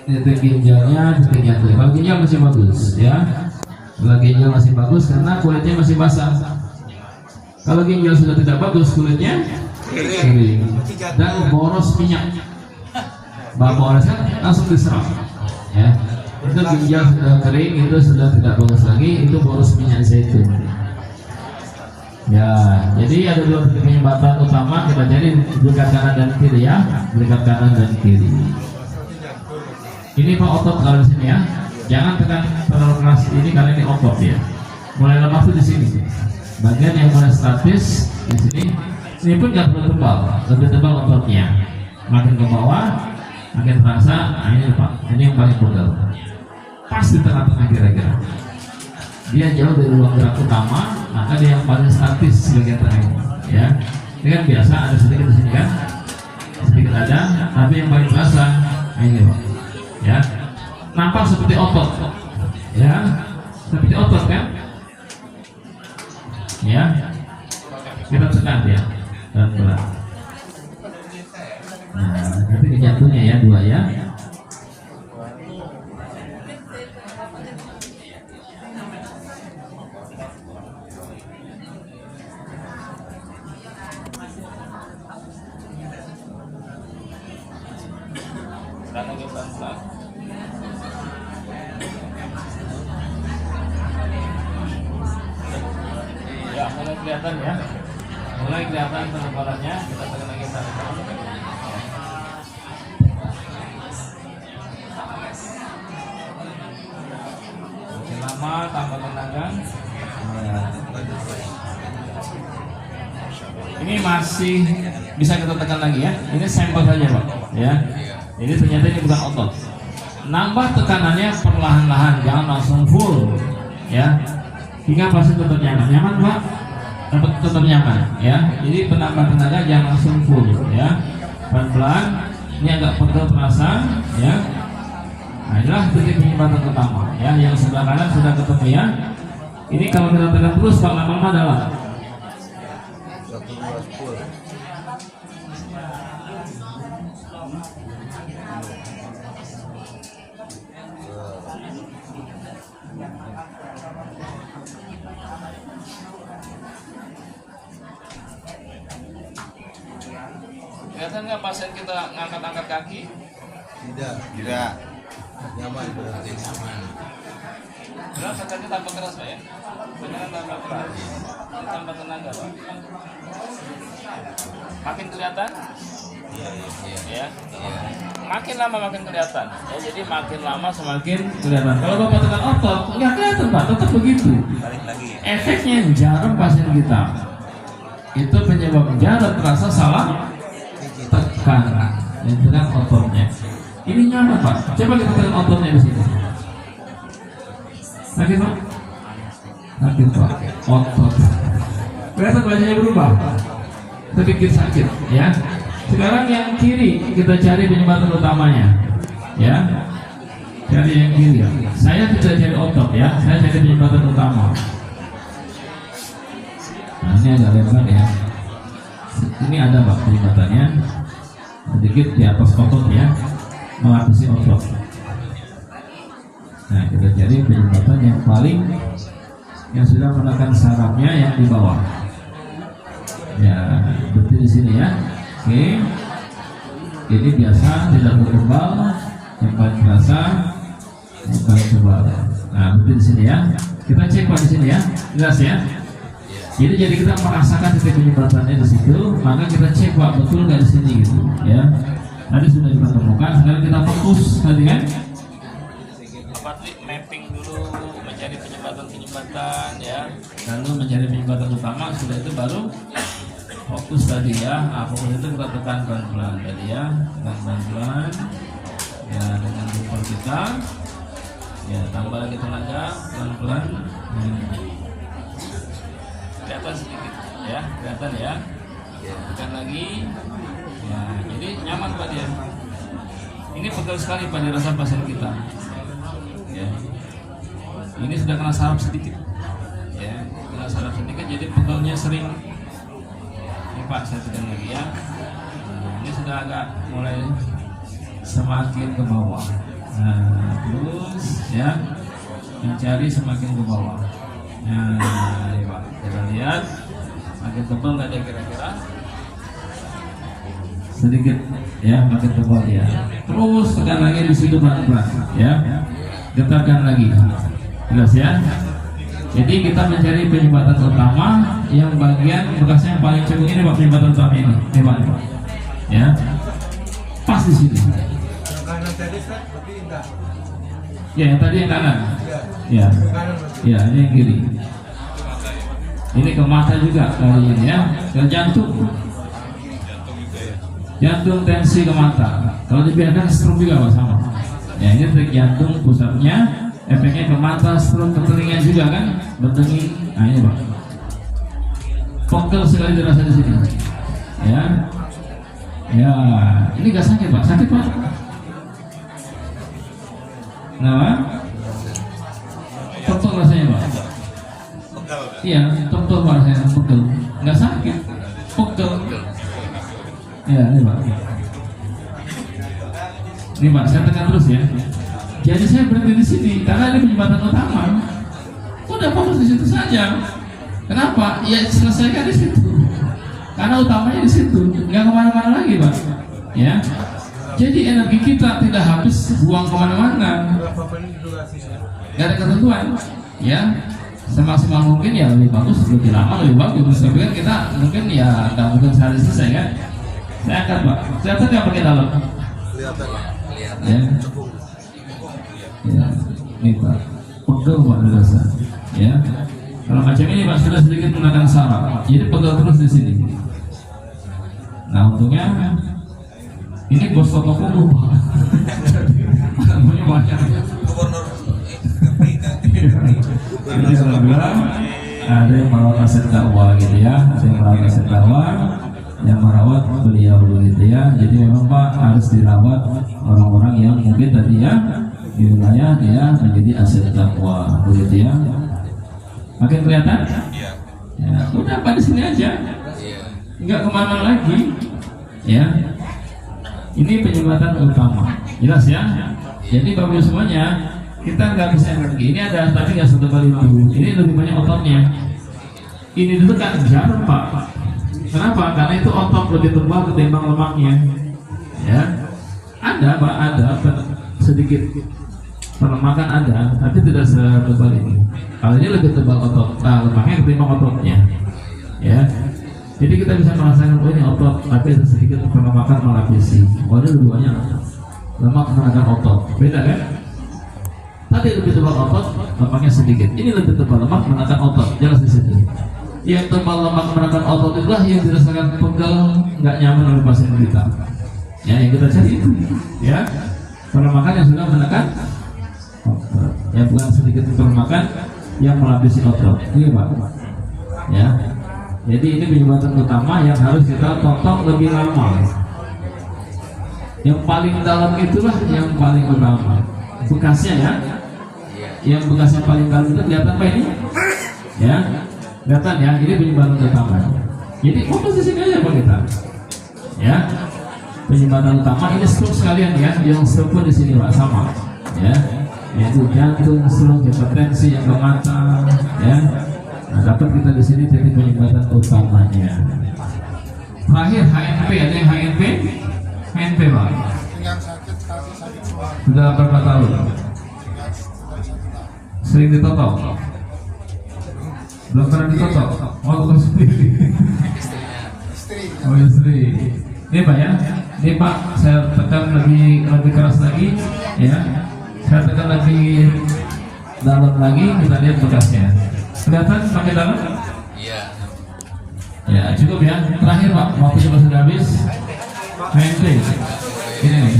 Titik ginjalnya, titik jantung. Kalau ginjal masih bagus, ya. Kalau ginjal masih bagus karena kulitnya masih basah. Kalau ginjal sudah tidak bagus, kulitnya kering dan boros minyak. Borosnya langsung diserap, ya. Itu ginjal sudah kering, itu sudah tidak bagus lagi, itu boros minyak zaitun. Ya, jadi ada dua titik penyumbatan utama kita jadi berikat kanan dan kiri, ya, berikat kanan dan kiri. Ini Pak otot kalau di sini, ya, jangan tekan terlalu keras ini karena ini otot, ya. Mulai lemah tuh di sini, bagian yang mulai statis di sini. Ini pun nggak perlu tebal, lebih tebal ototnya. Makin ke bawah, makin terasa. Nah, ini Pak, ini yang paling pegel. Pas di tengah-tengah kira-kira. Dia jauh dari ruang gerak utama, maka dia yang paling statis bagian tengah ini, ya. Ini kan biasa ada sedikit di sini kan, sedikit ada, tapi yang paling terasa ini Pak, ya. Nampak seperti otot, ya, seperti otot kan, ya. Kita tekan ya, pelan-pelan. Nah, nanti ke jantungnya ya, dua ya. Ya, mulai kelihatan ya, mulai kelihatan penebalannya. Kita tekan lagi satu. Makin lama tambah tenaga. Ini masih bisa kita tekan lagi ya. Ini sampel saja Pak, ya. Ini ternyata ini bukan otot. Nambah tekanannya perlahan-lahan, jangan langsung full, ya. Hingga pasien tetap nyaman, nyaman Pak, tetap nyaman, ya. Jadi penambah tenaga jangan langsung full, ya. Pelan-pelan, ini agak pegel terasa, ya. Nah, inilah titik penyumbatan utama, ya. Yang sebelah kanan sudah ketemu ya. Ini kalau kita tekan terus Pak, lama-lama dalam. Kelihatan nggak pasien kita ngangkat-angkat kaki? Tidak. Nyaman, berarti nyaman. Berat tekannya tambah keras Pak ya? Beneran tambah keras. Tambah tenaga Pak. Makin kelihatan? Iya. Ya. Makin lama makin kelihatan. Ya, jadi makin lama semakin kelihatan. Kalau Bapak tekan otot, nggak kelihatan Pak, tetap begitu. Balik lagi ya. Efeknya jarum pasien kita. Itu penyebab jarum terasa salah tekan. Yang tekan ototnya. Ini nyaman Pak. Coba kita tekan ototnya di sini. Sakit Pak? Sakit Pak. Otot. Kelihatan wajahnya berubah. Sedikit sakit, ya. Sekarang yang kiri kita cari penyumbatan utamanya, ya. Cari yang kiri. Saya tidak cari otot, ya. Saya cari penyumbatan utama. Nah, ini agak lebar ya. Ini ada Pak penyumbatannya. Sedikit di atas otot ya, melapisi otot. Nah, kita cari penyumbatan yang paling yang sudah menekan sarafnya yang di bawah. Ya, berarti di sini ya. Oke. Ini biasa tidak berkembang, yang paling terasa, yang paling tebal. Nah, berarti di sini ya. Kita cek Pak di sini ya. Jelas ya. Jadi kita merasakan titik penyumbatannya di situ, maka kita cek Pak betul nggak di sini gitu, ya. Tadi sudah kita temukan, sekarang kita fokus tadi kan. Mapping dulu, mencari penyumbatan ya, lalu mencari penyumbatan utama. Sudah itu baru fokus tadi ya. Fokus itu kita tekan pelan-pelan tadi ya, tekan pelan-pelan ya dengan jempol kita ya, tambah lagi tenaga pelan-pelan. Kelihatan sedikit ya, kelihatan ya. Tekan lagi ya, jadi nyaman Pak dia. Ini pegel sekali Pak dirasa pasien kita ya. Ini sudah kena saraf sedikit ya, kena saraf sedikit jadi pegelnya sering. Ini Pak saya tekan lagi ya. Nah, ini sudah agak mulai semakin ke bawah. Nah, terus ya mencari semakin ke bawah. Nah, ini Pak, kita lihat makin tebal nggak dia kira-kira? Sedikit ya, makin tebal ya. Terus tekan lagi di situ pelan-pelan ya. Getarkan lagi. Jelas ya? Jadi kita mencari penyumbatan utama yang bagian bekasnya yang paling cekung ini Pak, penyumbatan utama ini. Ini Pak. Ya. Pas di sini. Yang kanan tadi kan berarti enggak. Ya, yang tadi yang kanan. Iya. Ya. Kanan berarti. Ya, ini yang kiri. Ini ke mata juga kali ini ya, ke jantung. Jantung tensi ke mata. Kalau dibiarkan stroke juga Pak, sama. Ya, ini trik jantung pusatnya, efeknya ke mata, stroke ke telinga juga kan, berdengi. Nah ini Pak. Pegel sekali terasa di sini. Ya. Ya, ini gak sakit Pak, sakit Pak. Nah, pegel rasanya Pak. Iya, pegel Pak rasanya, pegel. Nggak sakit, pegel. Ya, ini Pak. Ini Pak, saya tekan terus ya. Jadi saya berhenti di sini karena ini penyumbatan utama. Udah fokus di situ saja. Kenapa? Ya selesaikan di situ. Karena utamanya di situ, nggak kemana-mana lagi Pak. Ya. Jadi energi kita tidak habis buang kemana-mana. Berapa menit durasinya? Nggak ada ketentuan. Ya. Semaksimal mungkin ya lebih bagus, lebih lama lebih bagus. Tapi kan kita mungkin ya nggak mungkin sehari selesai kan. Saya angkat Pak. Kelihatan nggak pakai dalam? Kelihatan. Ya. Ya. Ini Pak. Pegel Pak dirasa. Ya. Kalau macam ini Pak sudah sedikit menggunakan saraf. Jadi pegel terus di sini. Nah untungnya ini bos toko Pak. Namanya banyak. Jadi alhamdulillah ada yang merawat aset dakwah gitu ya, ada yang merawat aset dakwah, yang merawat beliau gitu ya. Jadi memang Pak harus dirawat orang-orang yang mungkin tadi ya di wilayah dia menjadi aset dakwah begitu ya. Makin kelihatan? Iya. Ya, udah Pak di sini aja. Iya. Enggak kemana lagi. Ya. Ini penyumbatan utama. Jelas ya? Jadi Bapak Ibu semuanya, kita nggak bisa energi. Ini ada tapi nggak setebal itu. Ini lebih banyak ototnya. Ini dulu kan jarum Pak. Kenapa? Karena itu otot lebih tebal ketimbang lemaknya. Ya. Ada Pak, ada sedikit pelemakan ada, tapi tidak setebal ini. Kalau ini lebih tebal otot, lemaknya ketimbang ototnya. Ya. Jadi kita bisa merasakan oh ini otot, tapi ada sedikit pelemakan melapisi. Oh ini lebih banyak lemak menekan otot. Beda kan? Tadi lebih tebal otot, lemaknya sedikit. Ini lebih tebal lemak menekan otot. Jelas di situ. Yang tebal lemak menekan otot itulah yang dirasakan pegel, nggak nyaman oleh pasien kita. Ya, yang kita cari itu. Ya, pelemakan yang sudah menekan otot. Ya, bukan sedikit pelemakan yang melapisi otot. Ini Pak. Ya. Jadi ini penyumbatan utama yang harus kita tonton lebih lama. Yang paling dalam itulah yang paling utama. Bekasnya ya. Yang bekasnya paling dalam itu kelihatan Pak ini? Ya. Kelihatan ya, ini penyumbatan utama. Jadi fokus di sini aja Pak kita. Ya. Penyumbatan utama ini stroke sekalian ya, yang stroke pun di sini Pak sama. Ya. Yaitu jantung, stroke, hipertensi yang ke mata, ya. Nah, dapat kita di sini jadi penyumbatan utamanya. Terakhir HNP, ada yang HNP? HNP Pak. Yang sakit Sudah berapa tahun? Sering ditotok? Belum pernah ditotok? Oh, bukan sendiri. Oh, istri. Ini Pak ya. Ini Pak, saya tekan lebih keras lagi, ya. Saya tekan lebih dalam lagi, kita lihat bekasnya. Kelihatan pakai dalam? Iya. Ya, cukup ya. Terakhir Pak, waktu sudah habis. HNP. Ini nih.